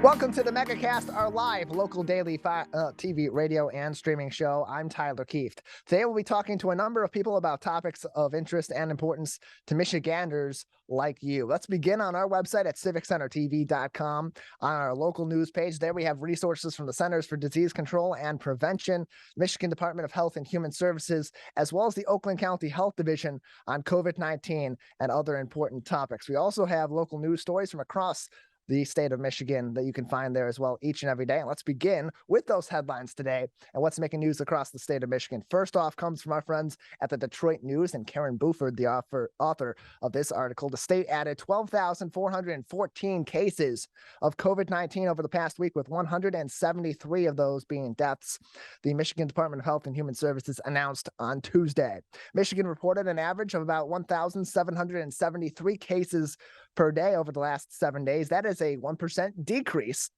Welcome to the Megacast, our live local daily TV, radio, and streaming show. I'm Tyler Kieft. Today we'll be talking to a number of people about topics of interest and importance to Michiganders like you. Let's begin on our website at civiccentertv.com. On our local news page, there we have resources from the Centers for Disease Control and Prevention, Michigan Department of Health and Human Services, as well as the Oakland County Health Division on COVID-19 and other important topics. We also have local news stories from across the state of Michigan that you can find there as well each and every day. And let's begin with those headlines today and what's making news across the state of Michigan. First off comes from our friends at the Detroit News and Karen Buford, the author of this article. The state added 12,414 cases of COVID-19 over the past week, with 173 of those being deaths, the Michigan Department of Health and Human Services announced on Tuesday. Michigan reported an average of about 1,773 cases per day over the last 7 days. That is a 1% decrease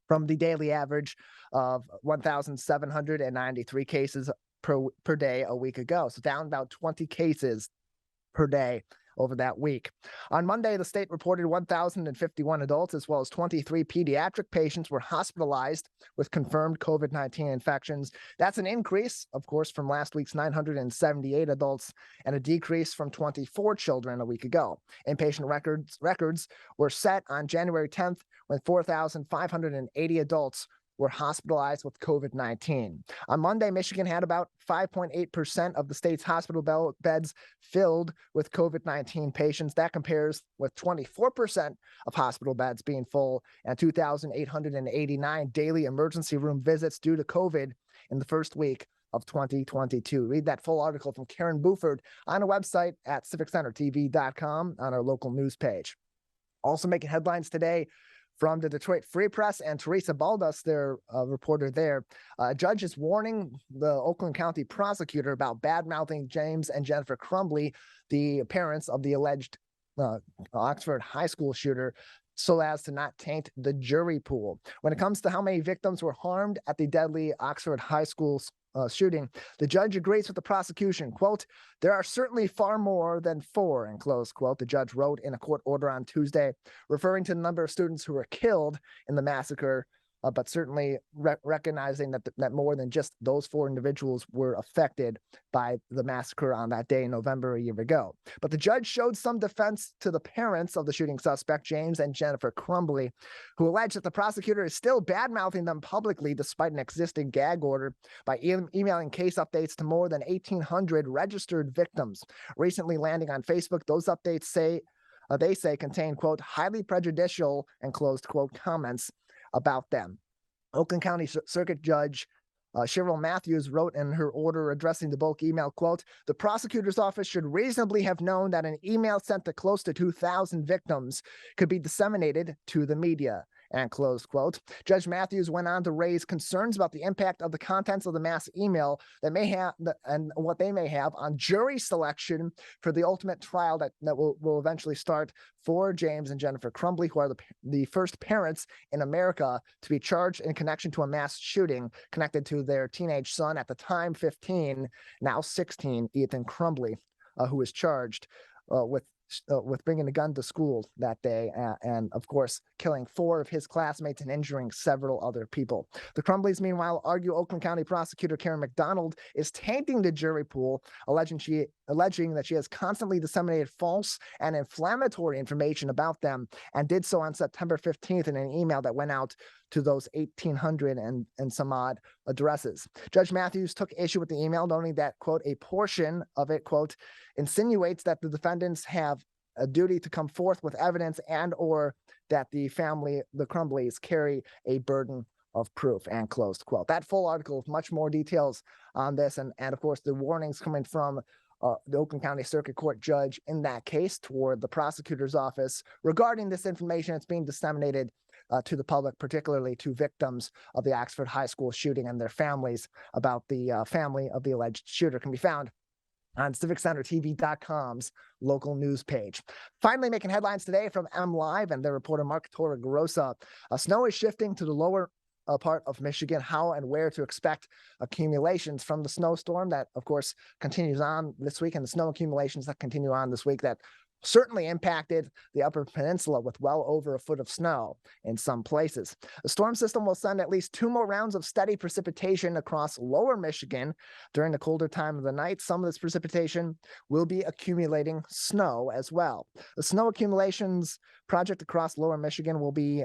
from the daily average of 1,793 cases per day a week ago. So down about 20 cases per day over that week. On Monday, the state reported 1,051 adults as well as 23 pediatric patients were hospitalized with confirmed COVID-19 infections. That's an increase, of course, from last week's 978 adults and a decrease from 24 children a week ago. Inpatient records were set on January 10th when 4,580 adults were hospitalized with COVID-19. On Monday, Michigan had about 5.8% of the state's hospital beds filled with COVID-19 patients. That compares with 24% of hospital beds being full and 2,889 daily emergency room visits due to COVID in the first week of 2022. Read that full article from Karen Buford on our website at civiccentertv.com on our local news page. Also making headlines today from the Detroit Free Press and Teresa Baldas, their reporter there. A judge is warning the Oakland County prosecutor about bad-mouthing James and Jennifer Crumbley, the parents of the alleged Oxford high school shooter, so as to not taint the jury pool. When it comes to how many victims were harmed at the deadly Oxford high school shooting, the judge agrees with the prosecution. Quote, "There are certainly far more than 4, end close quote," the judge wrote in a court order on Tuesday, referring to the number of students who were killed in the massacre, but certainly recognizing that more than just those 4 individuals were affected by the massacre on that day in November a year ago. But the judge showed some defense to the parents of the shooting suspect, James and Jennifer Crumbley, who alleged that the prosecutor is still bad-mouthing them publicly despite an existing gag order by emailing case updates to more than 1,800 registered victims. Recently landing on Facebook, those updates they say contain, quote, highly prejudicial, and closed quote, comments about them. Oakland County Circuit Judge Cheryl Matthews wrote in her order addressing the bulk email, quote, "The prosecutor's office should reasonably have known that an email sent to close to 2,000 victims could be disseminated to the media," and close quote. Judge Matthews went on to raise concerns about the impact of the contents of the mass email that may have and what they may have on jury selection for the ultimate trial that will eventually start for James and Jennifer Crumbley, who are the first parents in America to be charged in connection to a mass shooting connected to their teenage son, at the time 15, now 16, Ethan Crumbley, who was charged with bringing a gun to school that day and, of course, killing 4 of his classmates and injuring several other people. The Crumbleys, meanwhile, argue Oakland County prosecutor Karen McDonald is tainting the jury pool, alleging that she has constantly disseminated false and inflammatory information about them, and did so on September 15th in an email that went out to those 1,800 and some odd addresses. Judge Matthews took issue with the email, noting that, quote, a portion of it, quote, insinuates that the defendants have a duty to come forth with evidence and or that the Crumbleys, carry a burden of proof, and closed quote. That full article with much more details on this and of course, the warnings coming from the Oakland County Circuit Court judge in that case toward the prosecutor's office regarding this information that's being disseminated to the public, particularly to victims of the Oxford High School shooting and their families, about the family of the alleged shooter, can be found on civiccentertv.com's local news page. Finally, making headlines today from MLive and their reporter Mark Torregrosa. Snow is shifting to the lower part of Michigan, how and where to expect accumulations from the snowstorm that, of course, continues on this week, and the snow accumulations that continue on this week that certainly impacted the Upper Peninsula with well over a foot of snow in some places. The storm system will send at least 2 more rounds of steady precipitation across lower Michigan during the colder time of the night. Some of this precipitation will be accumulating snow as well. The snow accumulations project across lower Michigan will be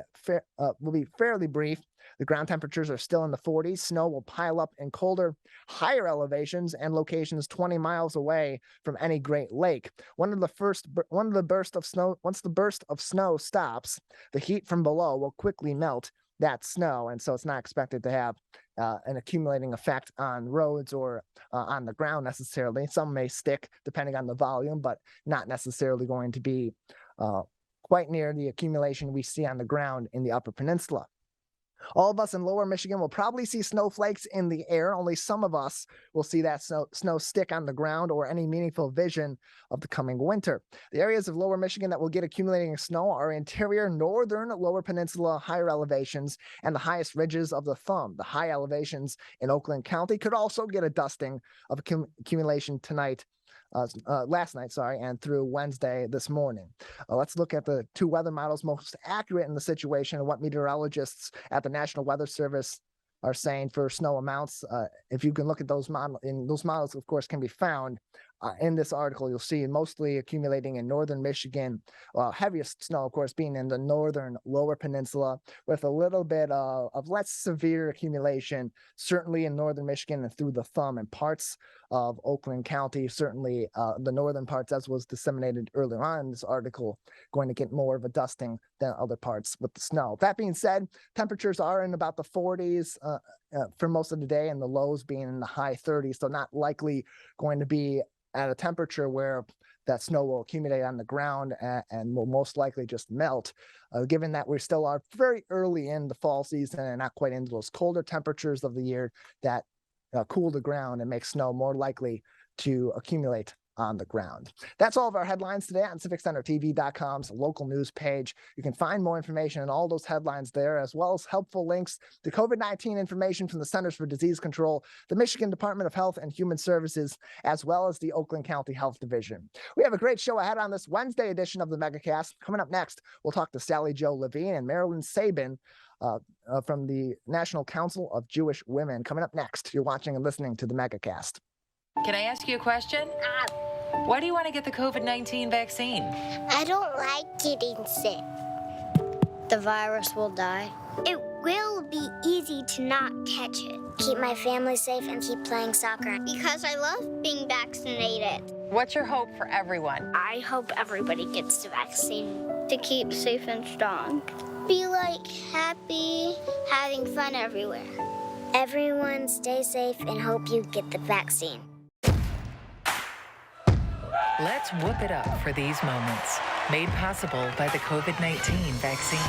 fairly brief. The ground temperatures are still in the 40s. Snow will pile up in colder, higher elevations and locations 20 miles away from any Great Lake. Once the burst of snow stops, the heat from below will quickly melt that snow, and so it's not expected to have an accumulating effect on roads or on the ground necessarily. Some may stick depending on the volume, but not necessarily going to be quite near the accumulation we see on the ground in the Upper Peninsula. All of us in lower Michigan will probably see snowflakes in the air. Only some of us will see that snow stick on the ground or any meaningful vision of the coming winter. The areas of lower Michigan that will get accumulating snow are interior, northern, lower peninsula, higher elevations, and the highest ridges of the thumb. The high elevations in Oakland County could also get a dusting of accumulation last night, and through Wednesday this morning. Let's look at the 2 weather models most accurate in the situation and what meteorologists at the National Weather Service are saying for snow amounts. If you can look at those models, of course, can be found in this article. You'll see mostly accumulating in northern Michigan, heaviest snow, of course, being in the northern lower peninsula, with a little bit of less severe accumulation, certainly in northern Michigan and through the thumb and parts of Oakland County, certainly the northern parts, as was disseminated earlier on in this article, going to get more of a dusting than other parts with the snow. That being said, temperatures are in about the 40s for most of the day, and the lows being in the high 30s, so not likely going to be at a temperature where that snow will accumulate on the ground and will most likely just melt, given that we still are very early in the fall season and not quite into those colder temperatures of the year that cool the ground and make snow more likely to accumulate on the ground. That's all of our headlines today on CivicCenterTV.com's local news page. You can find more information on all those headlines there, as well as helpful links to COVID-19 information from the Centers for Disease Control, the Michigan Department of Health and Human Services, as well as the Oakland County Health Division. We have a great show ahead on this Wednesday edition of the Megacast. Coming up next, we'll talk to Sallyjo Levine and Marilynn Sabin from the National Council of Jewish Women. Coming up next, you're watching and listening to the Megacast. Can I ask you a question? Why do you want to get the COVID-19 vaccine? I don't like getting sick. The virus will die. It will be easy to not catch it. Keep my family safe and keep playing soccer. Because I love being vaccinated. What's your hope for everyone? I hope everybody gets the vaccine. To keep safe and strong. Be happy, having fun everywhere. Everyone stay safe and hope you get the vaccine. Let's whoop it up for these moments, made possible by the COVID-19 vaccine.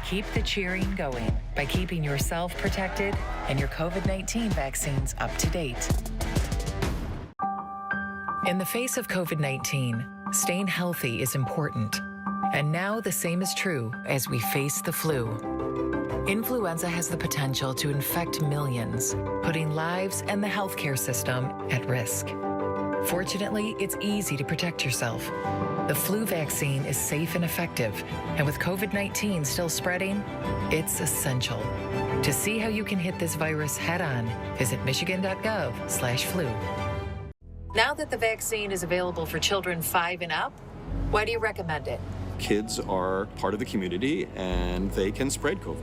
Keep the cheering going by keeping yourself protected and your COVID-19 vaccines up to date. In the face of COVID-19, staying healthy is important. And now the same is true as we face the flu. Influenza has the potential to infect millions, putting lives and the healthcare system at risk. Fortunately, it's easy to protect yourself. The flu vaccine is safe and effective, and with COVID-19 still spreading, it's essential. To see how you can hit this virus head-on, visit michigan.gov/flu. Now that the vaccine is available for children 5 and up, why do you recommend it? Kids are part of the community and they can spread COVID.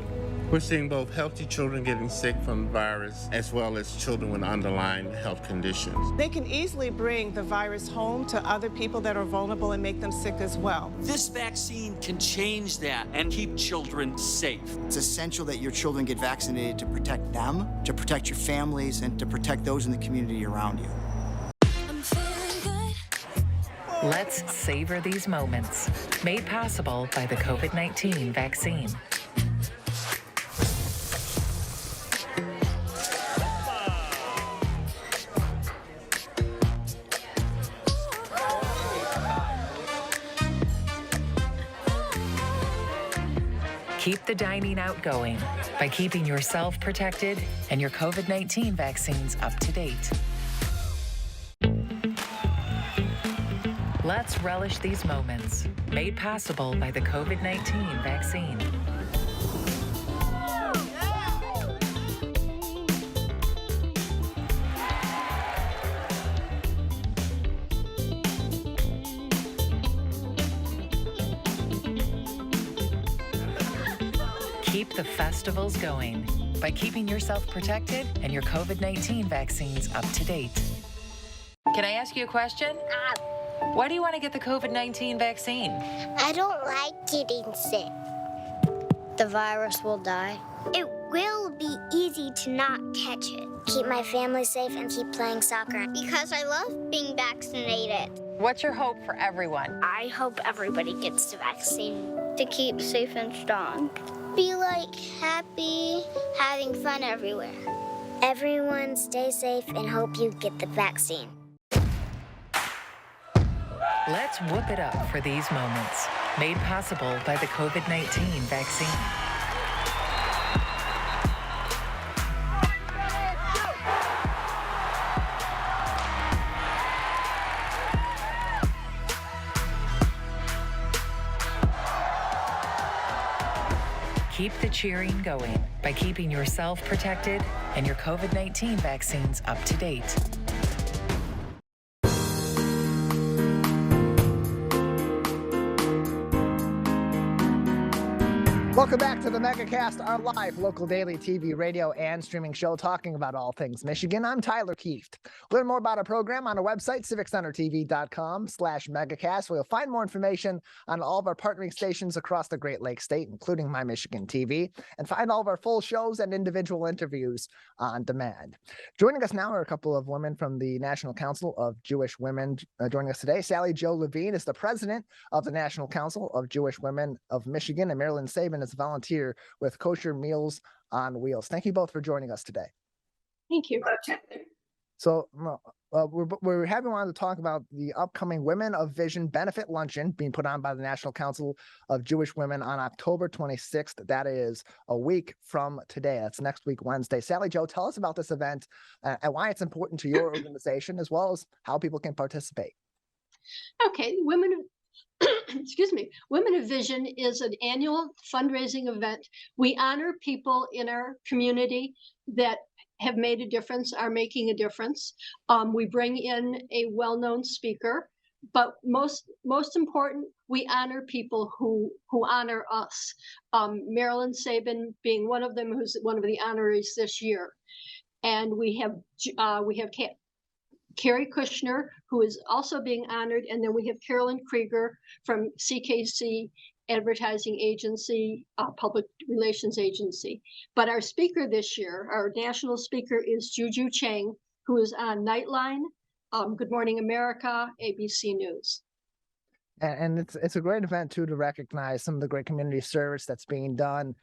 We're seeing both healthy children getting sick from the virus as well as children with underlying health conditions. They can easily bring the virus home to other people that are vulnerable and make them sick as well. This vaccine can change that and keep children safe. It's essential that your children get vaccinated to protect them, to protect your families, and to protect those in the community around you. Let's savor these moments, made possible by the COVID-19 vaccine. Keep the dining out going by keeping yourself protected and your COVID-19 vaccines up to date. Let's relish these moments, made possible by the COVID-19 vaccine. Keep the festivals going by keeping yourself protected and your COVID-19 vaccines up to date. Can I ask you a question? Why do you want to get the COVID-19 vaccine? I don't like getting sick. The virus will die. It will be easy to not catch it. Keep my family safe and keep playing soccer. Because I love being vaccinated. What's your hope for everyone? I hope everybody gets the vaccine to keep safe and strong. Be like happy, having fun everywhere. Everyone stay safe and hope you get the vaccine. Let's whoop it up for these moments, made possible by the COVID-19 vaccine. Keep the cheering going by keeping yourself protected and your COVID-19 vaccines up to date. Welcome back to the Megacast, our live local daily TV, radio, and streaming show talking about all things Michigan. I'm Tyler Kieft. Learn more about our program on our website, civiccentertv.com/megacast, where you'll find more information on all of our partnering stations across the Great Lakes State, including My Michigan TV, and find all of our full shows and individual interviews on demand. Joining us now are a couple of women from the National Council of Jewish Women. Joining us today, Sallyjo Levine is the president of the National Council of Jewish Women of Michigan, and Marilynn Sabin is a volunteer with Kosher Meals on Wheels. Thank you both for joining us today. Thank you. So we're having wanted to talk about the upcoming Women of Vision benefit luncheon being put on by the National Council of Jewish Women on October 26th. That is a week from today. That's next week, Wednesday. Sallyjo, tell us about this event and why it's important to your organization, as well as how people can participate. Okay, excuse me, Women of Vision is an annual fundraising event. We honor people in our community that have made a difference, are making a difference. We bring in a well-known speaker, but most important, we honor people who honor us. Marilynn Sabin being one of them, who's one of the honorees this year. And we have Carrie Kushner, who is also being honored, and then we have Carolyn Krieger from CKC Advertising Agency, Public Relations Agency. But our speaker this year, our national speaker, is Juju Chang, who is on Nightline, Good Morning America, ABC News. And it's a great event too to recognize some of the great community service that's being done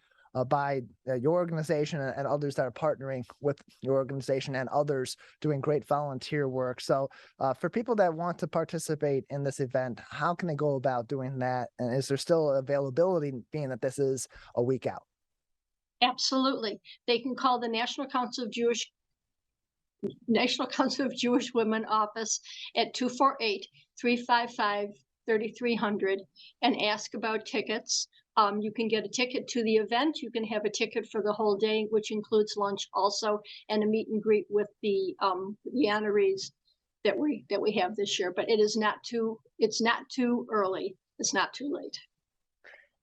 by your organization and others that are partnering with your organization and others doing great volunteer work. So for people that want to participate in this event, how can they go about doing that? And is there still availability, being that this is a week out? Absolutely. They can call the National Council of Jewish Women office at 248-355-3300 and ask about tickets. You can get a ticket to the event. You can have a ticket for the whole day, which includes lunch also, and a meet and greet with the honorees that we have this year. But it's not too early. It's not too late.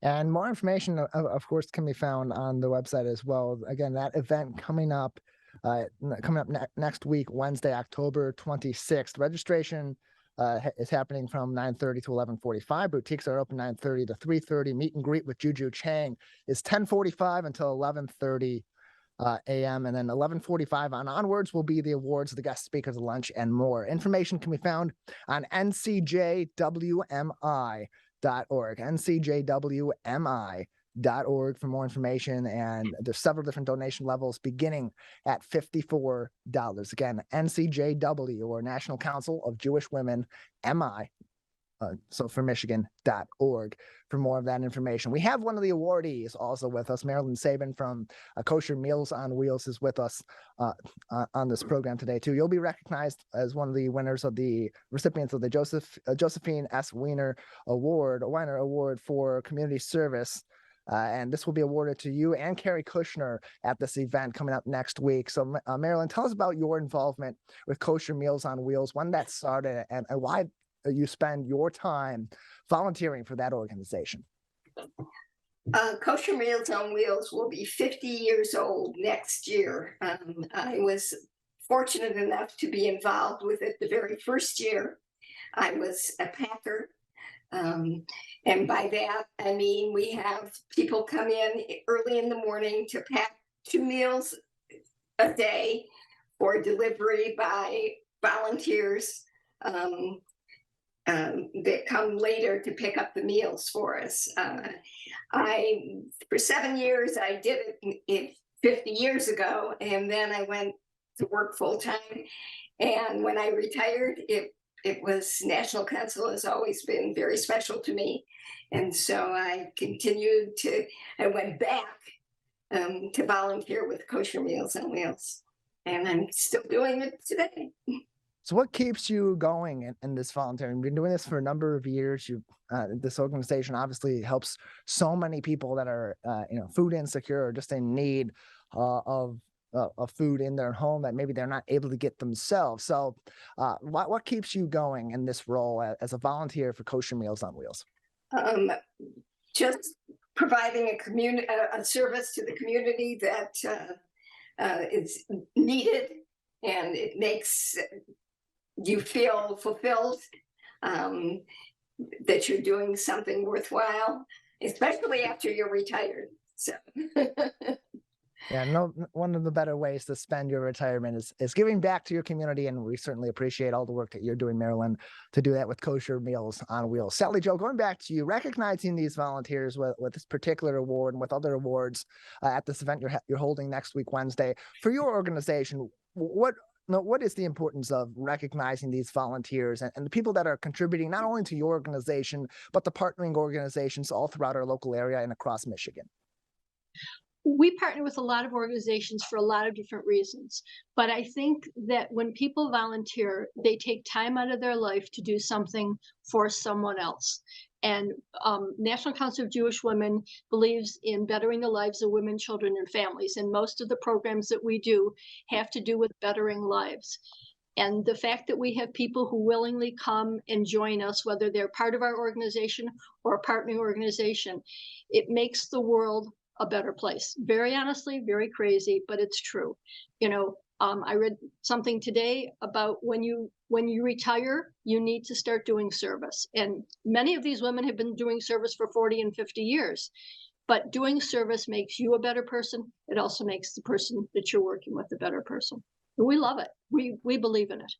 And more information, of course, can be found on the website as well. Again, that event coming up next week, Wednesday, October 26th. Registration is happening from 9:30 to 11:45. Boutiques are open 9:30 to 3:30. Meet and greet with Juju Chang is 10:45 until 11:30 a.m. And then 11:45 onwards will be the awards, the guest speakers, lunch, and more. Information can be found on NCJWMI.org. NCJWMI.org for more information, and there's several different donation levels beginning at $54. Again, NCJW, or National Council of Jewish Women, MI, so for Michigan.org for more of that information. We have one of the awardees also with us. Marilynn Sabin from Kosher Meals on Wheels is with us on this program today too. You'll be recognized as one of the winners of the recipients of the Josephine S. Weiner Award for Community Service. And this will be awarded to you and Carrie Kushner at this event coming up next week. So Marilynn, tell us about your involvement with Kosher Meals on Wheels, when that started, and why you spend your time volunteering for that organization. Kosher Meals on Wheels will be 50 years old next year. I was fortunate enough to be involved with it the very first year. I was a packer. And by that, I mean, we have people come in early in the morning to pack 2 meals a day for delivery by volunteers that come later to pick up the meals for us. For 7 years, I did it 50 years ago, and then I went to work full time. And when I retired, it was National Council has always been very special to me. And so I went back to volunteer with Kosher Meals on Wheels. And I'm still doing it today. So what keeps you going in this volunteering? You've been doing this for a number of years. This organization obviously helps so many people that are food insecure or just in need of food in their home that maybe they're not able to get themselves. So what keeps you going in this role as a volunteer for Kosher Meals on Wheels? Just providing a service to the community that is needed, and it makes you feel fulfilled, that you're doing something worthwhile, especially after you're retired. So. Yeah, no, one of the better ways to spend your retirement is giving back to your community, and we certainly appreciate all the work that you're doing, Marilynn, to do that with Kosher Meals on Wheels. Sallyjo, going back to you, recognizing these volunteers with this particular award and with other awards at this event you're holding next week, Wednesday, for your organization, what is the importance of recognizing these volunteers and the people that are contributing not only to your organization, but the partnering organizations all throughout our local area and across Michigan? We partner with a lot of organizations for a lot of different reasons. But I think that when people volunteer, they take time out of their life to do something for someone else. And National Council of Jewish Women believes in bettering the lives of women, children, and families. And most of the programs that we do have to do with bettering lives. And the fact that we have people who willingly come and join us, whether they're part of our organization or a partnering organization, it makes the world a better place. Very honestly, very crazy, but it's true. I read something today about when you retire, you need to start doing service. And many of these women have been doing service for 40 and 50 years. But doing service makes you a better person. It also makes the person that you're working with a better person. And we love it. We believe in it.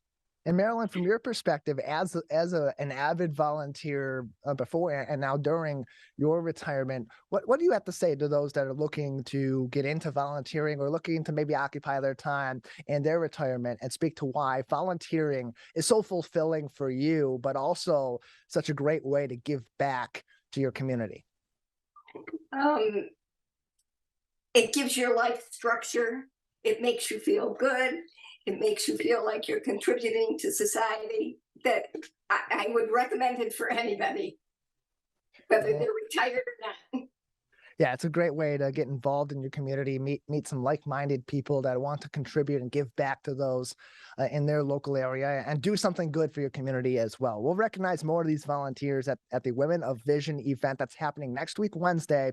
And Marilynn, from your perspective, as an avid volunteer before and now during your retirement, what do you have to say to those that are looking to get into volunteering or looking to maybe occupy their time in their retirement, and speak to why volunteering is so fulfilling for you, but also such a great way to give back to your community? It gives your life structure. It makes you feel good. It makes you feel like you're contributing to society. That I would recommend it for anybody, whether they're retired or not. Yeah, it's a great way to get involved in your community, meet some like-minded people that want to contribute and give back to those in their local area, and do something good for your community as well. We'll recognize more of these volunteers at the Women of Vision event that's happening next week, Wednesday.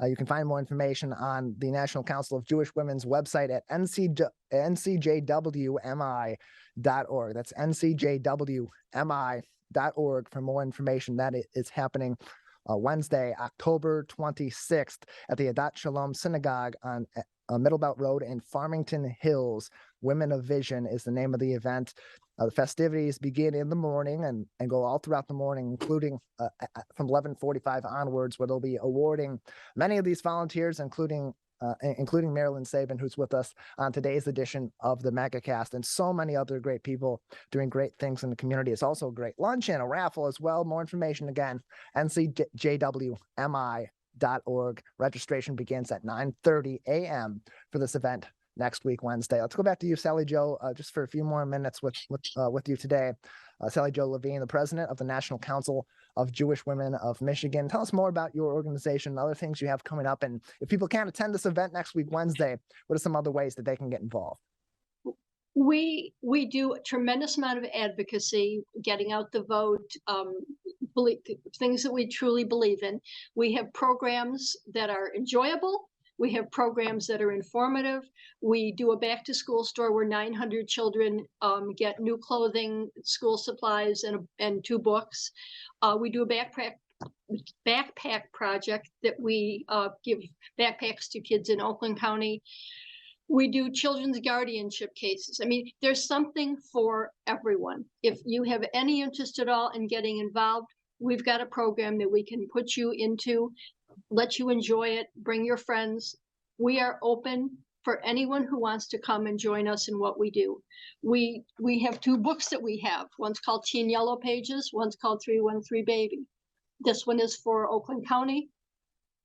You can find more information on the National Council of Jewish Women's website at NCJWMI.org. That's NCJWMI.org for more information. That is happening Wednesday, October 26th at the Adat Shalom Synagogue on Middlebelt Road in Farmington Hills. Women of Vision is the name of the event. The festivities begin in the morning and go all throughout the morning, including from 11:45 onwards, where they'll be awarding many of these volunteers, including including Marilynn Sabin, who's with us on today's edition of the Megacast, and so many other great people doing great things in the community. It's also a great lunch and a raffle as well. More information again, NCJWMI.org. Registration begins at 9:30 a.m. for this event next week, Wednesday. Let's go back to you, Sallyjo, just for a few more minutes with you today. Sallyjo Levine, the president of the National Council of Jewish Women of Michigan. Tell us more about your organization and other things you have coming up. And if people can't attend this event next week, Wednesday, what are some other ways that they can get involved? We do a tremendous amount of advocacy, getting out the vote, things that we truly believe in. We have programs that are enjoyable. We have programs that are informative. We do a back to school store where 900 children get new clothing, school supplies, and 2 books. We do a backpack project that we give backpacks to kids in Oakland County. We do children's guardianship cases. I mean, there's something for everyone. If you have any interest at all in getting involved, we've got a program that we can put you into, let you enjoy it, bring your friends. We are open for anyone who wants to come and join us in what we do. We have 2 books that we have. One's called Teen Yellow Pages, one's called 313 Baby. This one is for Oakland County.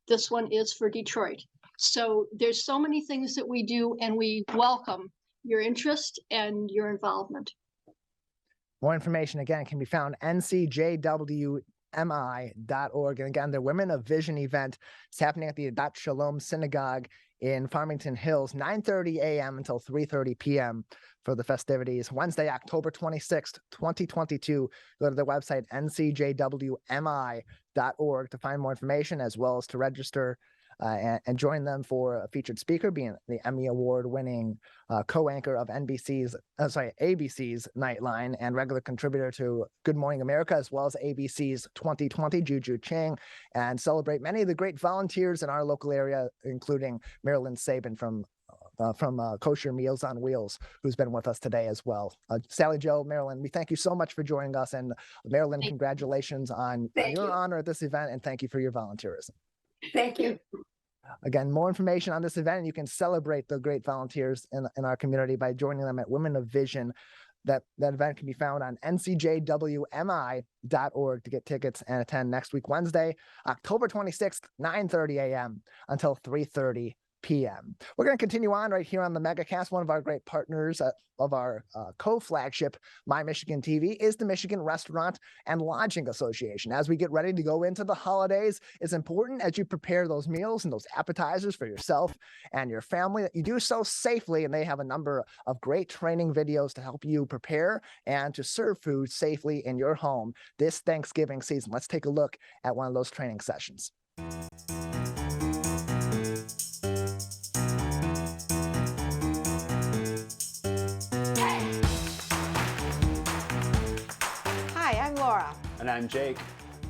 This one is for Detroit. So there's so many things that we do, and we welcome your interest and your involvement. More information, again, can be found NCJWMI.org. And again, the Women of Vision event is happening at the Adat Shalom Synagogue in Farmington Hills, 9:30 a.m. until 3:30 p.m. for the festivities. Wednesday, October 26th, 2022. Go to the website, ncjwmi.org, to find more information, as well as to register and join them for a featured speaker, being the Emmy Award-winning co-anchor of ABC's Nightline and regular contributor to Good Morning America, as well as ABC's 2020 Juju Chang, and celebrate many of the great volunteers in our local area, including Marilynn Sabin from Kosher Meals on Wheels, who's been with us today as well. Sallyjo, Marilynn, we thank you so much for joining us, and Marilynn, congratulations on your honor at this event, and thank you for your volunteerism. Thank you. Again, more information on this event, and you can celebrate the great volunteers in our community by joining them at Women of Vision. That event can be found on ncjwmi.org to get tickets and attend next week, Wednesday, October 26th, 9:30 a.m. until 3:30 p.m. We're going to continue on right here on the Megacast. One of our great partners of our co-flagship, My Michigan TV, is the Michigan Restaurant and Lodging Association. As we get ready to go into the holidays, it's important as you prepare those meals and those appetizers for yourself and your family that you do so safely, and they have a number of great training videos to help you prepare and to serve food safely in your home this Thanksgiving season. Let's take a look at one of those training sessions. And I'm Jake,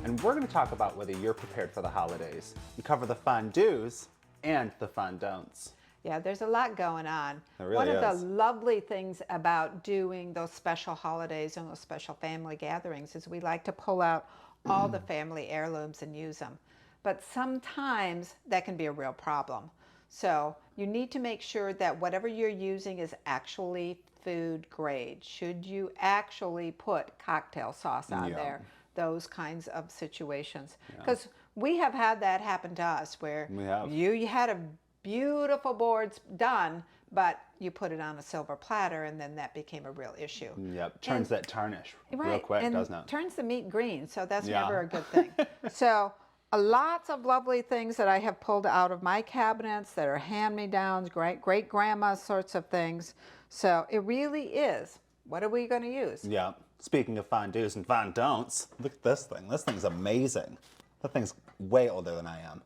and we're going to talk about whether you're prepared for the holidays. We cover the fun do's and the fun don'ts. Yeah, there's a lot going on. There really One of is. the lovely things about doing those special holidays and those special family gatherings is we like to pull out all the family heirlooms and use them. But sometimes that can be a real problem. So you need to make sure that whatever you're using is actually food grade. Should you actually put cocktail sauce on there? Those kinds of situations. Because we have had that happen to us where you had a beautiful boards done, but you put it on a silver platter, and then that became a real issue. Yep, turns that tarnish real quick, doesn't it? Turns the meat green, so that's never a good thing. So lots of lovely things that I have pulled out of my cabinets that are hand-me-downs, great-grandma sorts of things. So it really is, what are we going to use? Yeah. Speaking of fun do's and fun don'ts, look at this thing. This thing's amazing. That thing's way older than I am.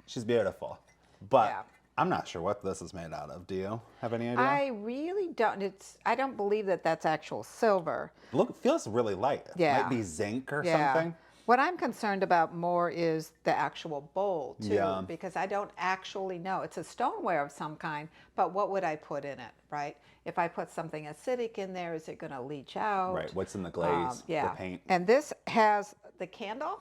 She's beautiful. But I'm not sure what this is made out of. Do you have any idea? I really don't. I don't believe that that's actual silver. Look, it feels really light. It might be zinc or something. What I'm concerned about more is the actual bowl, too, because I don't actually know. It's a stoneware of some kind, but what would I put in it, right? If I put something acidic in there, is it going to leach out? Right, what's in the glaze, the paint? And this has the candle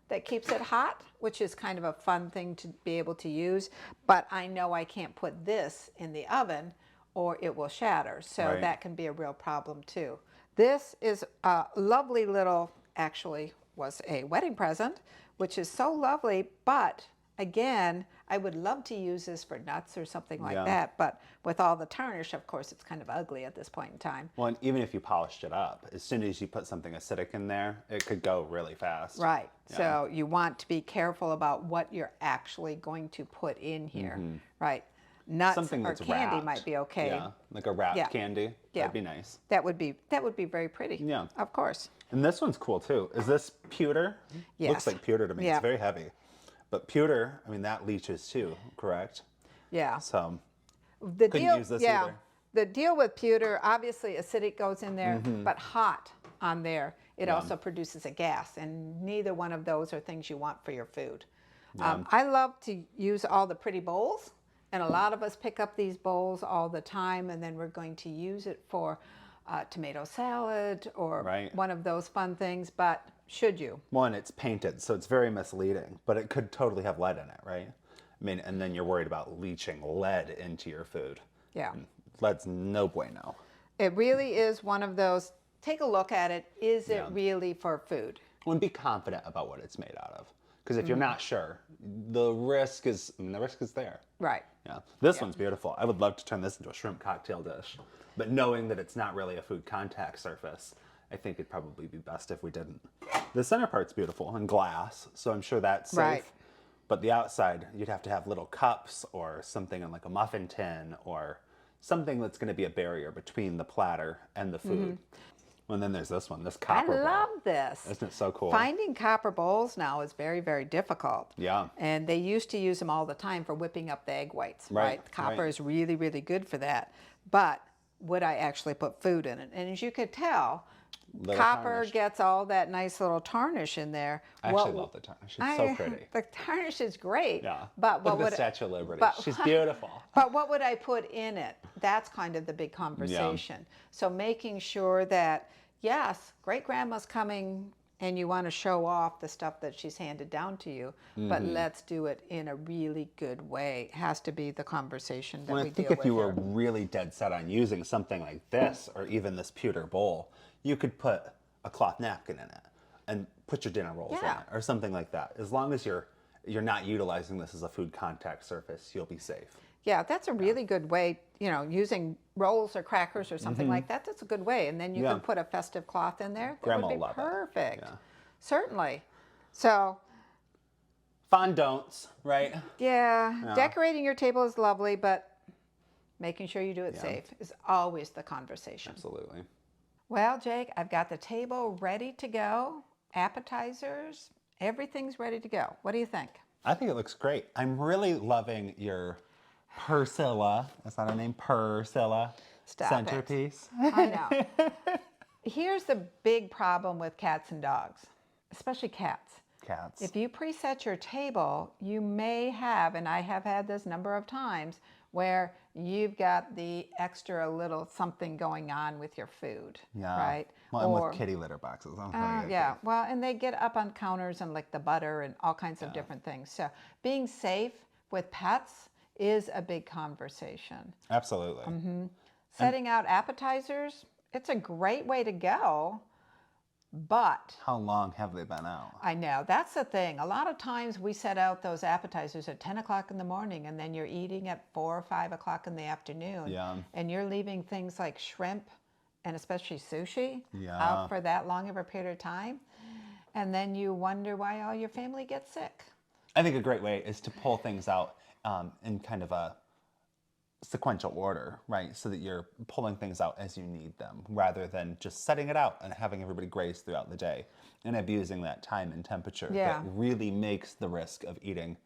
that keeps it hot, which is kind of a fun thing to be able to use. But I know I can't put this in the oven or it will shatter. So that can be a real problem too. This is a lovely little, actually was a wedding present, which is so lovely, but again, I would love to use this for nuts or something like that, but with all the tarnish, of course, it's kind of ugly at this point in time. Well, and even if you polished it up, as soon as you put something acidic in there, it could go really fast. Right. So you want to be careful about what you're actually going to put in here. Right. Nuts something or that's candy wrapped. might be okay. Yeah, like a wrapped candy. That'd be nice. That would be very pretty. Yeah. Of course. And this one's cool too. Is this pewter? Yes. Looks like pewter to me. It's very heavy. But pewter, I mean, that leaches too, correct? Yeah. So the couldn't deal, use this either. The deal with pewter, obviously acidic goes in there, but hot on there, it also produces a gas, and neither one of those are things you want for your food. I love to use all the pretty bowls, and a lot of us pick up these bowls all the time, and then we're going to use it for tomato salad or one of those fun things, but should you? One, it's painted, so it's very misleading, but it could totally have lead in it, right? I mean, and then you're worried about leaching lead into your food. Yeah. And lead's no bueno. It really is one of those, take a look at it, is it really for food? Well, and be confident about what it's made out of. Because if you're not sure, the risk is there. Right. Yeah. This one's beautiful. I would love to turn this into a shrimp cocktail dish. But knowing that it's not really a food contact surface, I think it'd probably be best if we didn't. The center part's beautiful and glass, so I'm sure that's safe. Right. But the outside, you'd have to have little cups or something in like a muffin tin or something that's going to be a barrier between the platter and the food. And then there's this one, this copper bowl. I love this. Isn't it so cool? Finding copper bowls now is very, very difficult. Yeah. And they used to use them all the time for whipping up the egg whites, right? Copper is really, really good for that. But would I actually put food in it? And as you could tell, copper gets all that nice little tarnish in there. I actually love the tarnish. It's so pretty. The tarnish is great. Yeah. But what Look at would the Statue of Liberty. but- She's beautiful. But what would I put in it? That's kind of the big conversation. So making sure that, yes, great-grandma's coming and you want to show off the stuff that she's handed down to you, but let's do it in a really good way. It has to be the conversation that we deal with. I think if you were really dead set on using something like this or even this pewter bowl, you could put a cloth napkin in it and put your dinner rolls in it or something like that. As long as you're not utilizing this as a food contact surface, you'll be safe. Yeah, that's a really good way, you know, using rolls or crackers or something like that. That's a good way. And then you can put a festive cloth in there. That Grandma would be will love perfect. it. Yeah. Certainly. So, fondants, right? Yeah, decorating your table is lovely, but making sure you do it safe is always the conversation. Absolutely. Well, Jake, I've got the table ready to go. Appetizers, everything's ready to go. What do you think? I think it looks great. I'm really loving your Persilla, that's not her name, Persilla centerpiece. I know. Here's the big problem with cats and dogs, especially cats. Cats. If you preset your table, you may have, and I have had this number of times, where you've got the extra little something going on with your food, right? Well, and with kitty litter boxes. Yeah, well, and they get up on counters and lick the butter and all kinds of different things. So being safe with pets is a big conversation. Absolutely. Setting out appetizers, it's a great way to go, but... How long have they been out? I know, that's the thing. A lot of times we set out those appetizers at 10 o'clock in the morning and then you're eating at 4 or 5 o'clock in the afternoon. Yeah. And you're leaving things like shrimp and especially sushi out for that long of a period of time. And then you wonder why all your family gets sick. I think a great way is to pull things out in kind of a sequential order, right? So that you're pulling things out as you need them, rather than just setting it out and having everybody graze throughout the day and abusing that time and temperature that really makes the risk of eating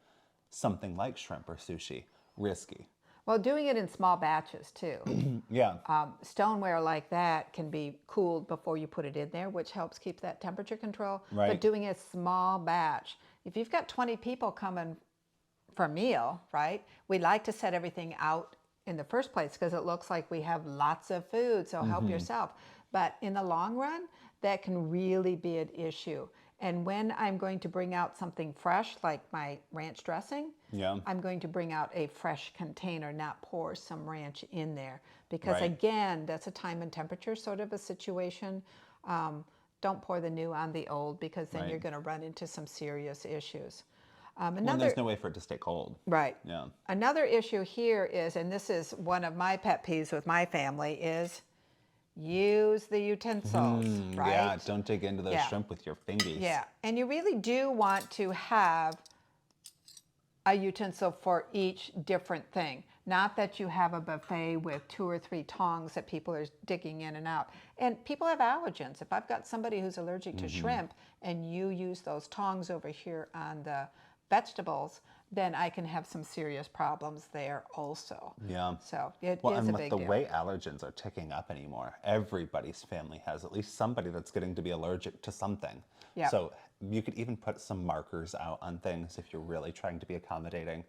something like shrimp or sushi risky. Well, doing it in small batches too. Yeah. Stoneware like that can be cooled before you put it in there, which helps keep that temperature control. Right. But doing a small batch, if you've got 20 people coming for a meal, right? We like to set everything out in the first place because it looks like we have lots of food, so help yourself. But in the long run, that can really be an issue. And when I'm going to bring out something fresh, like my ranch dressing, I'm going to bring out a fresh container, not pour some ranch in there. Because again, that's a time and temperature sort of a situation. Don't pour the new on the old, because then you're going to run into some serious issues. There's no way for it to stay cold. Right. Yeah. Another issue here is, and this is one of my pet peeves with my family, is use the utensils, right? Yeah, don't dig into those shrimp with your fingers. Yeah, and you really do want to have a utensil for each different thing. Not that you have a buffet with 2 or 3 tongs that people are digging in and out. And people have allergens. If I've got somebody who's allergic to shrimp and you use those tongs over here on the vegetables, then I can have some serious problems there also. Yeah. So it well, is and a with big the deal. way allergens are ticking up anymore, everybody's family has at least somebody that's getting to be allergic to something. Yeah. So you could even put some markers out on things if you're really trying to be accommodating.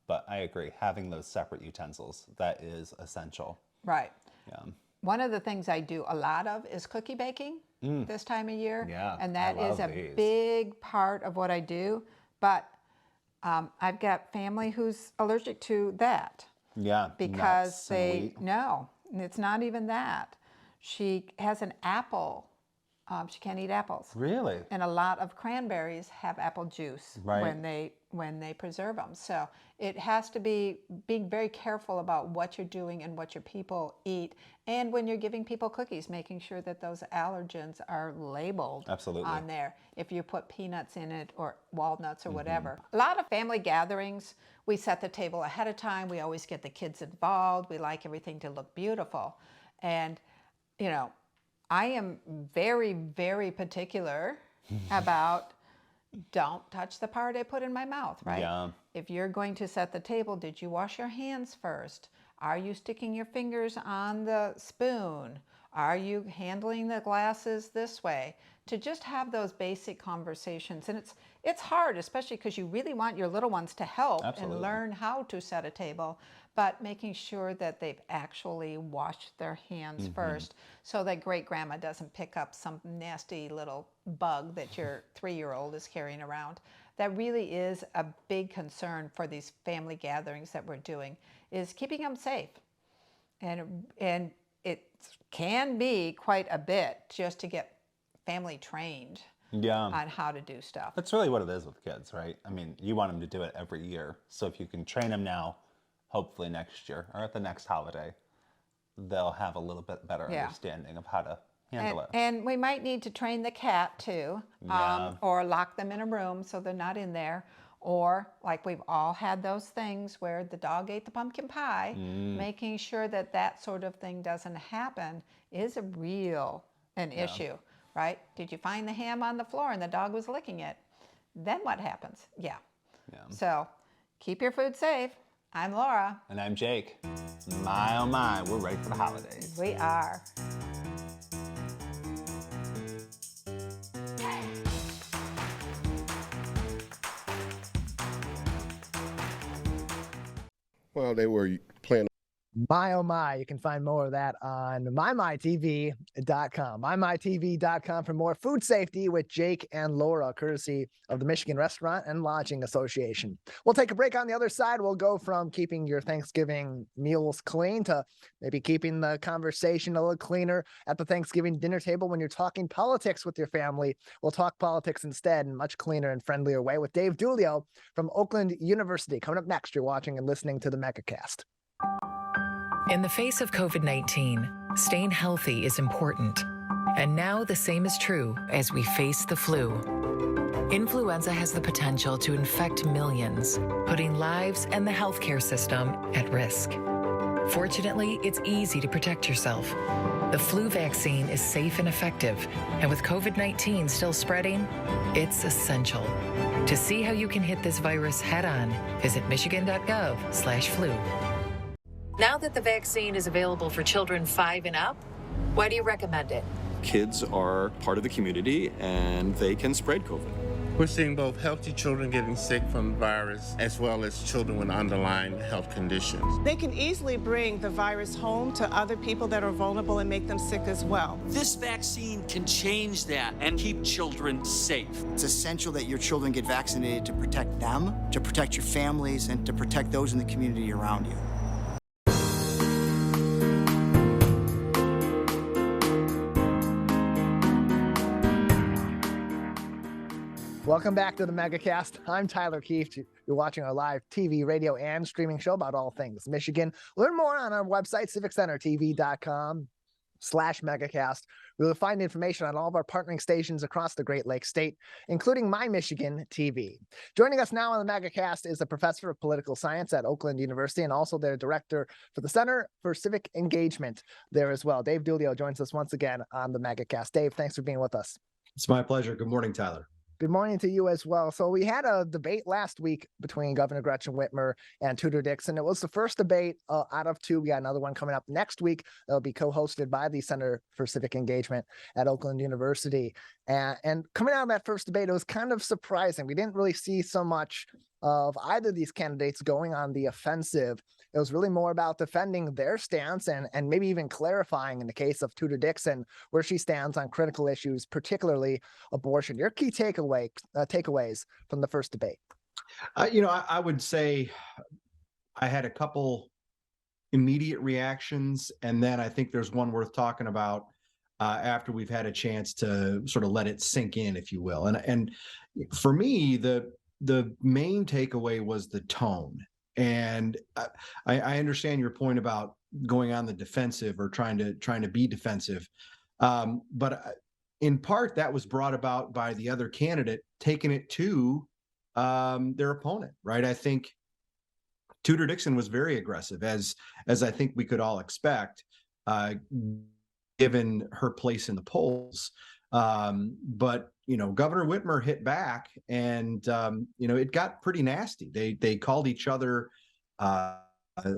But I agree, having those separate utensils, that is essential. Right. Yeah. One of the things I do a lot of is cookie baking this time of year. Yeah, and that I is a love these. big part of what I do. But I've got family who's allergic to that. Yeah, Because nuts and they, wheat. no, it's not even that. She has an apple. She can't eat apples. Really? And a lot of cranberries have apple juice Right. when they preserve them. So it has to be being very careful about what you're doing and what your people eat. And when you're giving people cookies, making sure that those allergens are labeled on there. If you put peanuts in it or walnuts or whatever. A lot of family gatherings, we set the table ahead of time. We always get the kids involved. We like everything to look beautiful. And, you know, I am very, very particular about don't touch the part I put in my mouth, right? Yeah. If you're going to set the table, did you wash your hands first? Are you sticking your fingers on the spoon? Are you handling the glasses this way? To just have those basic conversations. And it's hard, especially because you really want your little ones to help and learn how to set a table, but making sure that they've actually washed their hands first so that great grandma doesn't pick up some nasty little bug that your 3-year-old is carrying around. That really is a big concern for these family gatherings that we're doing, is keeping them safe. And it can be quite a bit just to get family trained on how to do stuff. That's really what it is with kids, right? I mean, you want them to do it every year. So if you can train them now, hopefully next year or at the next holiday, they'll have a little bit better understanding of how to handle it. And we might need to train the cat too, or lock them in a room so they're not in there. Or like we've all had those things where the dog ate the pumpkin pie, making sure that that sort of thing doesn't happen is a real issue, right? Did you find the ham on the floor and the dog was licking it? Then what happens? Yeah. So keep your food safe. I'm Laura. And I'm Jake. My, oh my, we're ready for the holidays. We are. Well, they were playing. My, oh my, you can find more of that on mymytv.com. mymytv.com for more food safety with Jake and Laura, courtesy of the Michigan Restaurant and Lodging Association. We'll take a break. On the other side, we'll go from keeping your Thanksgiving meals clean to maybe keeping the conversation a little cleaner at the Thanksgiving dinner table when you're talking politics with your family. We'll talk politics instead in a much cleaner and friendlier way with Dave Dulio from Oakland University. Coming up next, you're watching and listening to the Megacast. In the face of COVID-19, staying healthy is important. And now the same is true as we face the flu. Influenza has the potential to infect millions, putting lives and the healthcare system at risk. Fortunately, it's easy to protect yourself. The flu vaccine is safe and effective, and with COVID-19 still spreading, it's essential. To see how you can hit this virus head-on, visit michigan.gov/flu. Now that the vaccine is available for children 5 and up, why do you recommend it? Kids are part of the community and they can spread COVID. We're seeing both healthy children getting sick from the virus as well as children with underlying health conditions. They can easily bring the virus home to other people that are vulnerable and make them sick as well. This vaccine can change that and keep children safe. It's essential that your children get vaccinated to protect them, to protect your families, and to protect those in the community around you. Welcome back to the Megacast. I'm Tyler Kieft. You're watching our live TV, radio, and streaming show about all things Michigan. Learn more on our website, civiccentertv.com/Megacast. You'll find information on all of our partnering stations across the Great Lakes State, including My Michigan TV. Joining us now on the Megacast is a professor of political science at Oakland University and also their director for the Center for Civic Engagement there as well. Dave Dulio joins us once again on the Megacast. Dave, thanks for being with us. It's my pleasure. Good morning, Tyler. Good morning to you as well. So we had a debate last week between Governor Gretchen Whitmer and Tudor Dixon. It was the first debate out of two. We got another one coming up next week. That'll be co-hosted by the Center for Civic Engagement at Oakland University. And coming out of that first debate, it was kind of surprising. We didn't really see so much of either of these candidates going on the offensive. It was really more about defending their stance and maybe even clarifying, in the case of Tudor Dixon, where she stands on critical issues, particularly abortion. Your key takeaways from the first debate? I would say I had a couple immediate reactions, and then I think there's one worth talking about after we've had a chance to sort of let it sink in, if you will. And for me, the main takeaway was the tone. And I understand your point about going on the defensive or trying to be defensive. But in part, that was brought about by the other candidate taking it to their opponent, right? I think Tudor Dixon was very aggressive, as I think we could all expect, given her place in the polls. But Governor Whitmer hit back, and it got pretty nasty. They called each other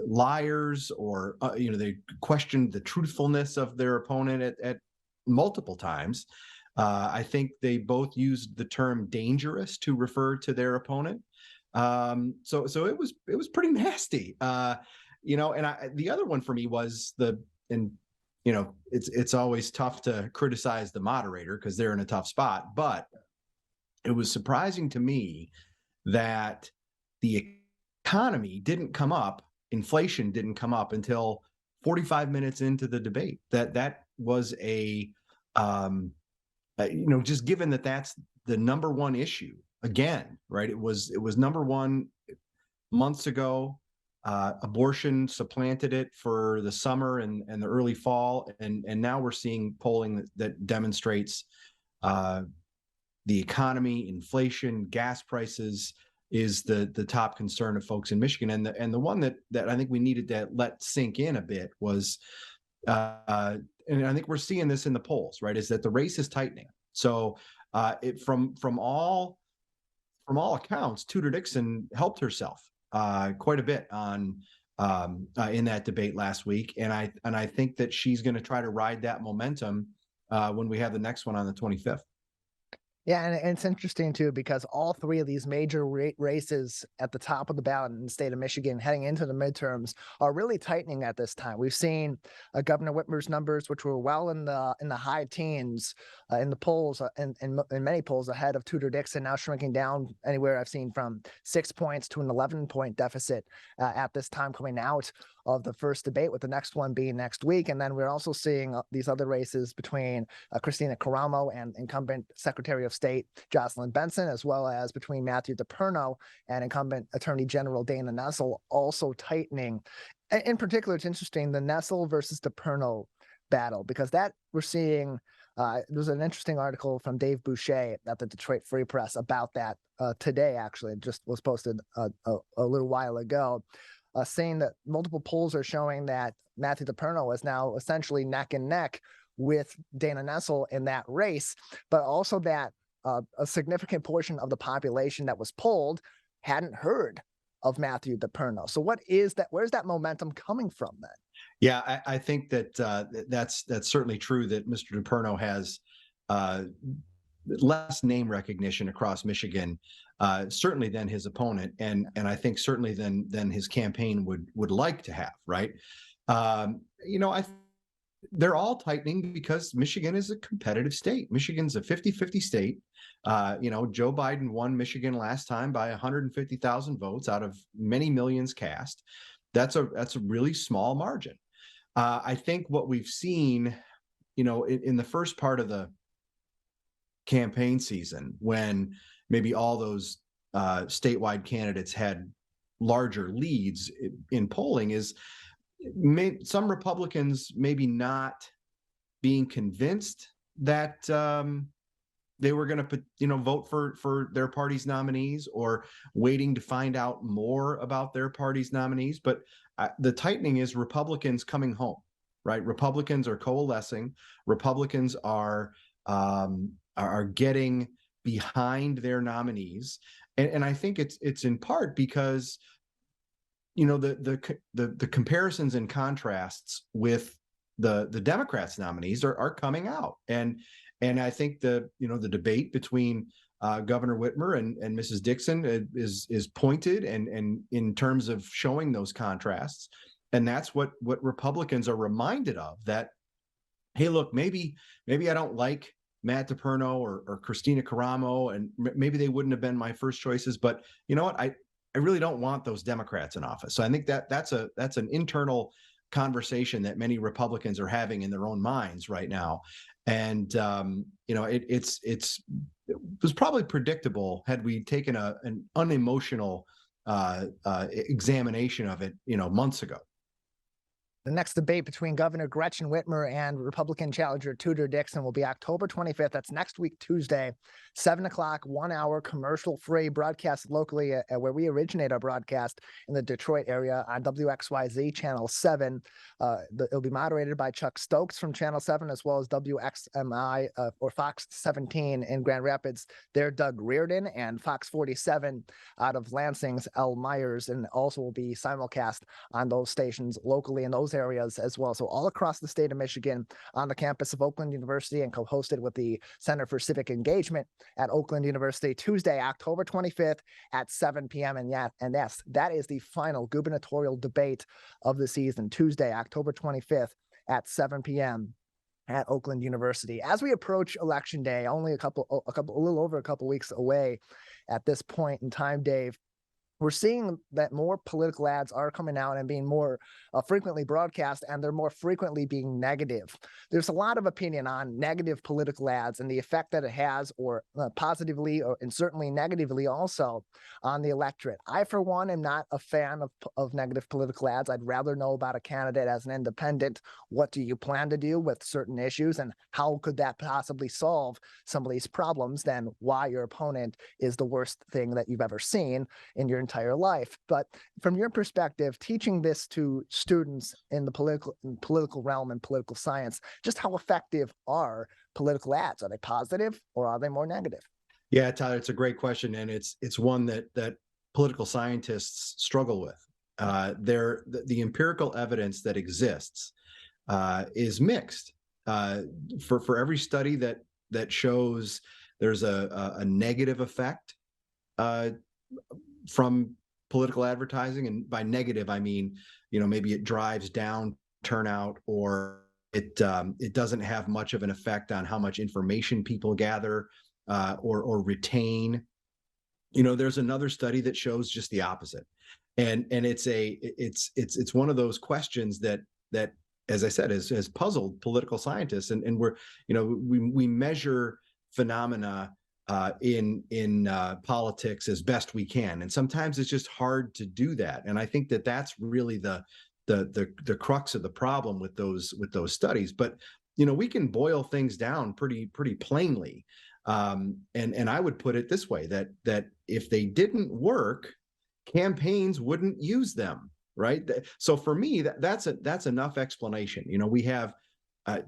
liars, or they questioned the truthfulness of their opponent at multiple times. I think they both used the term dangerous to refer to their opponent. So it was pretty nasty. And the other one for me was it's always tough to criticize the moderator because they're in a tough spot, but it was surprising to me that the economy didn't come up, inflation didn't come up until 45 minutes into the debate. That was just given that that's the number one issue again, right? It was number one months ago. Abortion supplanted it for the summer and the early fall, and now we're seeing polling that demonstrates the economy, inflation, gas prices is the top concern of folks in Michigan, and the one that I think we needed to let sink in a bit was, and I think we're seeing this in the polls, right, is that the race is tightening. So from all accounts, Tudor Dixon helped herself quite a bit on in that debate last week, and I think that she's going to try to ride that momentum when we have the next one on the 25th. Yeah, and it's interesting too, because all three of these major races at the top of the ballot in the state of Michigan heading into the midterms are really tightening at this time. We've seen Governor Whitmer's numbers, which were well in the high teens in the polls, and in many polls ahead of Tudor Dixon, now shrinking down anywhere I've seen from 6 points to an 11-point deficit at this time coming out of the first debate, with the next one being next week. And then we're also seeing these other races between Christina Caramo and incumbent Secretary of State Jocelyn Benson, as well as between Matthew DePerno and incumbent Attorney General Dana Nessel, also tightening. In particular, it's interesting, the Nessel versus DePerno battle, because that we're seeing, there's an interesting article from Dave Boucher at the Detroit Free Press about that today, actually. It just was posted a little while ago. Saying that multiple polls are showing that Matthew DePerno is now essentially neck and neck with Dana Nessel in that race, but also that a significant portion of the population that was polled hadn't heard of Matthew DePerno. So what is that? Where's that momentum coming from then? Yeah, I think that that's certainly true, that Mr. DePerno has less name recognition across Michigan, certainly than his opponent, and I think certainly than his campaign would like to have, right? They're all tightening because Michigan is a competitive state. Michigan's a 50-50 state. Joe Biden won Michigan last time by 150,000 votes out of many millions cast. That's a really small margin. I think what we've seen, in the first part of the campaign season, when maybe all those statewide candidates had larger leads in polling, is some Republicans maybe not being convinced that they were going to vote for their party's nominees, or waiting to find out more about their party's nominees. But the tightening is Republicans coming home, right? Republicans are coalescing. Republicans are getting behind their nominees, and I think it's in part because the comparisons and contrasts with the Democrats' nominees are coming out, and I think the debate between Governor Whitmer and Mrs. Dixon is pointed and in terms of showing those contrasts, and that's what Republicans are reminded of, that, hey, look, maybe I don't like Matt DePerno or Christina Caramo, and maybe they wouldn't have been my first choices, but you know what, I really don't want those Democrats in office. So I think that's an internal conversation that many Republicans are having in their own minds right now. And it was probably predictable had we taken an unemotional examination of it, months ago. The next debate between Governor Gretchen Whitmer and Republican challenger Tudor Dixon will be October 25th. That's next week, Tuesday, 7 o'clock, 1 hour commercial-free broadcast locally where we originate our broadcast in the Detroit area on WXYZ Channel 7. It'll be moderated by Chuck Stokes from Channel 7, as well as WXMI or Fox 17 in Grand Rapids. They're Doug Reardon, and Fox 47 out of Lansing's L. Myers, and also will be simulcast on those stations locally in those areas as well. So all across the state of Michigan on the campus of Oakland University, and co-hosted with the Center for Civic Engagement at Oakland University, Tuesday, October 25th at 7 p.m. And yes, that is the final gubernatorial debate of the season, Tuesday, October 25th at 7 p.m. at Oakland University. As we approach Election Day, only a little over a couple weeks away at this point in time, Dave, we're seeing that more political ads are coming out and being more frequently broadcast, and they're more frequently being negative. There's a lot of opinion on negative political ads and the effect that it has, or positively, and certainly negatively also, on the electorate. I, for one, am not a fan of negative political ads. I'd rather know about a candidate as an independent. What do you plan to do with certain issues, and how could that possibly solve some of these problems, than why your opponent is the worst thing that you've ever seen in your entire life. But from your perspective, teaching this to students in the political realm and political science, just how effective are political ads? Are they positive, or are they more negative? Yeah, Tyler, it's a great question, and it's one that political scientists struggle with. The empirical evidence that exists is mixed. For every study that shows there's a negative effect from political advertising, and by negative I mean, maybe it drives down turnout, or it doesn't have much of an effect on how much information people gather or retain. There's another study that shows just the opposite, and it's one of those questions that as I said has puzzled political scientists, and we measure phenomena in politics as best we can, and sometimes it's just hard to do that. And I think that's really the crux of the problem with those studies. But we can boil things down pretty plainly, and I would put it this way, that if they didn't work, campaigns wouldn't use them, right? So for me, that's enough explanation. We have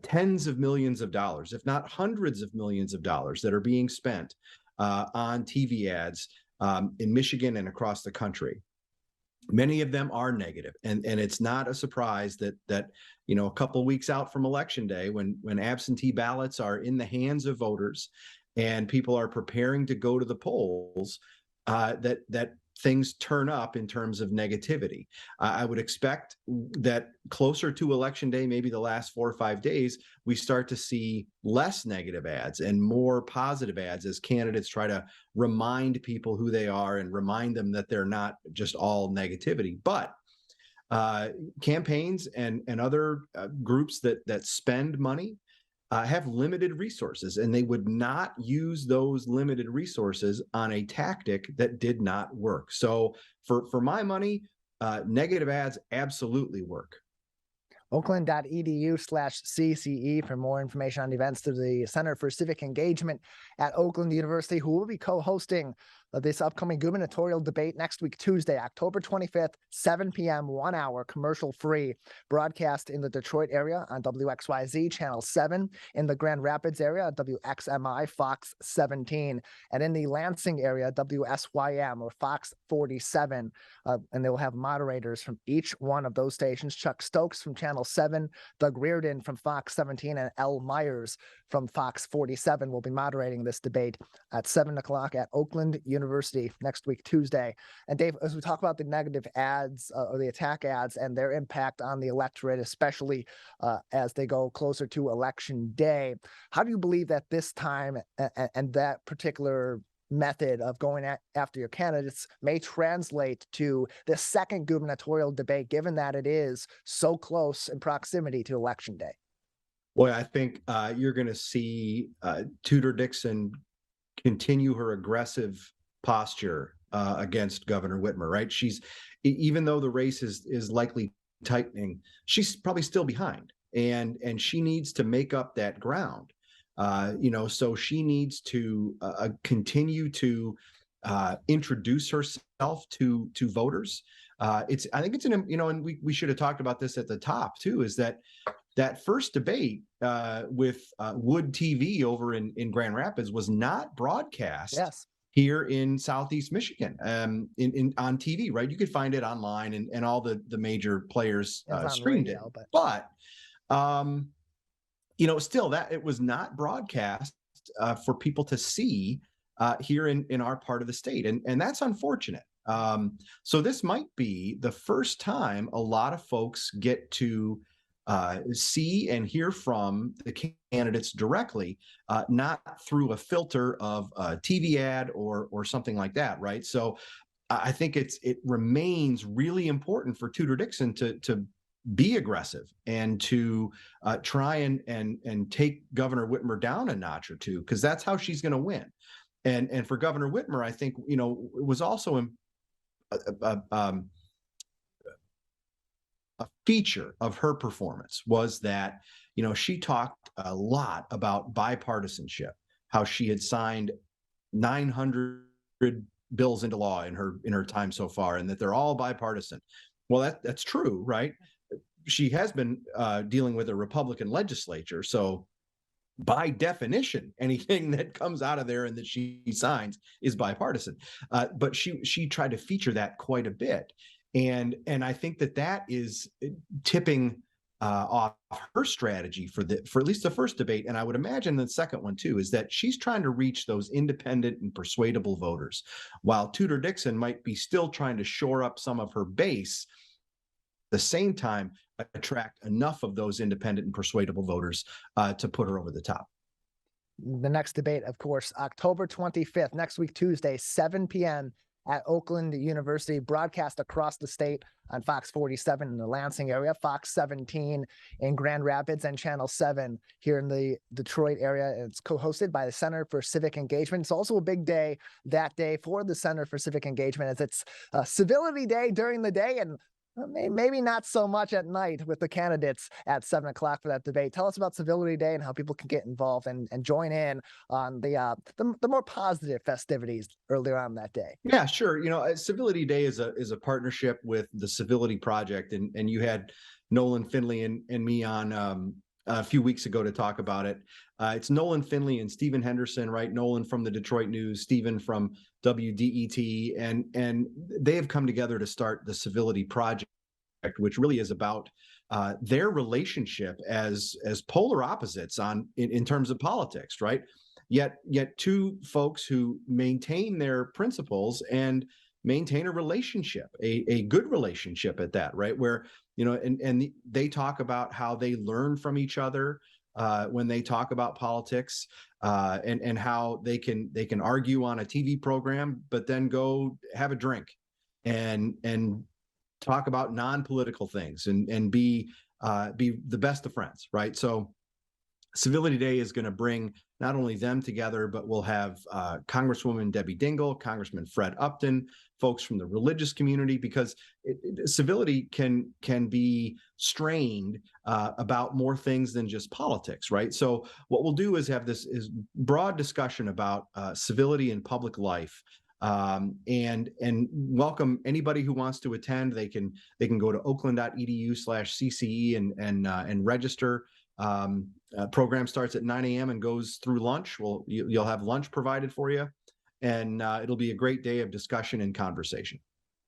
tens of millions of dollars, if not hundreds of millions of dollars, that are being spent on TV ads in Michigan and across the country. Many of them are negative, and it's not a surprise that a couple of weeks out from Election Day, when absentee ballots are in the hands of voters, and people are preparing to go to the polls, that things turn up in terms of negativity. I would expect that closer to Election Day, maybe the last 4 or 5 days, we start to see less negative ads and more positive ads as candidates try to remind people who they are and remind them that they're not just all negativity. But campaigns and other groups that spend money have limited resources, and they would not use those limited resources on a tactic that did not work. So for my money, negative ads absolutely work. Oakland.edu/CCE for more information on events to the Center for Civic Engagement at Oakland University, who will be co-hosting this upcoming gubernatorial debate next week, Tuesday, October 25th, 7 p.m., 1 hour, commercial-free, broadcast in the Detroit area on WXYZ, Channel 7, in the Grand Rapids area, WXMI, Fox 17, and in the Lansing area, WSYM, or Fox 47, and they will have moderators from each one of those stations, Chuck Stokes from Channel 7, Doug Reardon from Fox 17, and L. Myers from Fox 47 will be moderating this debate at 7 o'clock at Oakland University next week, Tuesday. And Dave, as we talk about the negative ads or the attack ads and their impact on the electorate, especially as they go closer to Election Day, how do you believe that this time and that particular method of going after your candidates may translate to the second gubernatorial debate, given that it is so close in proximity to Election Day? Boy, I think you're going to see Tudor Dixon continue her aggressive posture against Governor Whitmer, right? She's, even though the race is likely tightening, she's probably still behind, and she needs to make up that ground. So she needs to continue to introduce herself to voters. I think it's and we should have talked about this at the top too, is that first debate with Wood TV over in Grand Rapids was not broadcast here in Southeast Michigan on TV, right? You could find it online and all the major players streamed radio, it. But still that it was not broadcast for people to see here in our part of the state. And that's unfortunate. So this might be the first time a lot of folks get to see and hear from the candidates directly, not through a filter of a TV ad or something like that, right? So I think it remains really important for Tudor Dixon to be aggressive and to try and take Governor Whitmer down a notch or two, because that's how she's going to win. And for Governor Whitmer, I think it was also a feature of her performance was that, she talked a lot about bipartisanship, how she had signed 900 bills into law in her time so far, and that they're all bipartisan. Well, that's true, right? She has been dealing with a Republican legislature, so by definition, anything that comes out of there and that she signs is bipartisan. But she tried to feature that quite a bit. And I think that is tipping off her strategy for at least the first debate, and I would imagine the second one too, is that she's trying to reach those independent and persuadable voters, while Tudor Dixon might be still trying to shore up some of her base, at the same time attract enough of those independent and persuadable voters to put her over the top. The next debate, of course, October 25th, next week, Tuesday, 7 p.m. at Oakland University, broadcast across the state on Fox 47 in the Lansing area, Fox 17 in Grand Rapids, and Channel 7 here in the Detroit area. It's co-hosted by the Center for Civic Engagement. It's also a big day that day for the Center for Civic Engagement, as it's Civility Day during the day and maybe not so much at night with the candidates at 7 o'clock for that debate. Tell us about Civility Day and how people can get involved and join in on the more positive festivities earlier on that day. Yeah, sure. Civility Day is a partnership with the Civility Project, and you had Nolan Finley and me on a few weeks ago to talk about it. It's Nolan Finley and Stephen Henderson, right? Nolan from the Detroit News, Stephen from WDET, and they have come together to start the Civility Project, which really is about their relationship as polar opposites in terms of politics, right? yet two folks who maintain their principles and maintain a relationship, a good relationship at that, right? Where, and they talk about how they learn from each other when they talk about politics, and how they can argue on a TV program, but then go have a drink and talk about non-political things and be the best of friends, right? So Civility Day is going to bring not only them together, but we'll have Congresswoman Debbie Dingell, Congressman Fred Upton, folks from the religious community, because civility can be strained about more things than just politics, right? So what we'll do is have this broad discussion about civility in public life, and welcome anybody who wants to attend. They can go to oakland.edu/CCE and register. Program starts at 9 a.m. and goes through lunch. You'll have lunch provided for you, and it'll be a great day of discussion and conversation.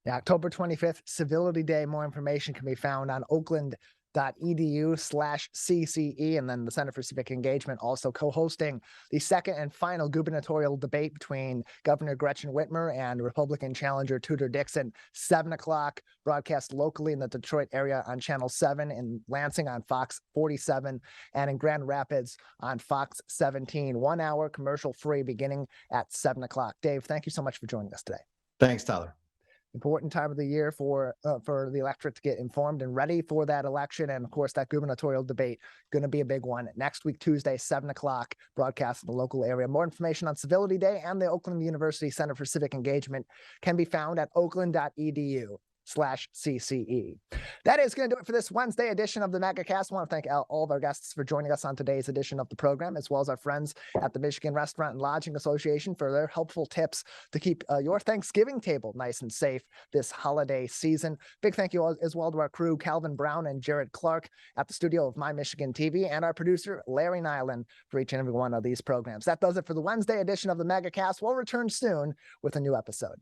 Yeah, October 25th, Civility Day. More information can be found on oakland.edu/CCE, and then the Center for Civic Engagement also co-hosting the second and final gubernatorial debate between Governor Gretchen Whitmer and Republican challenger Tudor Dixon. 7 o'clock, broadcast locally in the Detroit area on Channel 7, in Lansing on Fox 47, and in Grand Rapids on Fox 17. 1 hour commercial free beginning at 7 o'clock. Dave, thank you so much for joining us today. Thanks, Tyler. Important time of the year for the electorate to get informed and ready for that election. And of course, that gubernatorial debate going to be a big one next week, Tuesday, 7 o'clock, broadcast in the local area. More information on Civility Day and the Oakland University Center for Civic Engagement can be found at oakland.edu/CCE. That is going to do it for this Wednesday edition of the Megacast. I want to thank all of our guests for joining us on today's edition of the program, as well as our friends at the Michigan Restaurant and Lodging Association for their helpful tips to keep your Thanksgiving table nice and safe this holiday season. Big thank you as well to our crew, Calvin Brown and Jared Clark at the studio of My Michigan TV, and our producer, Larry Nyland, for each and every one of these programs. That does it for the Wednesday edition of the Megacast. We'll return soon with a new episode.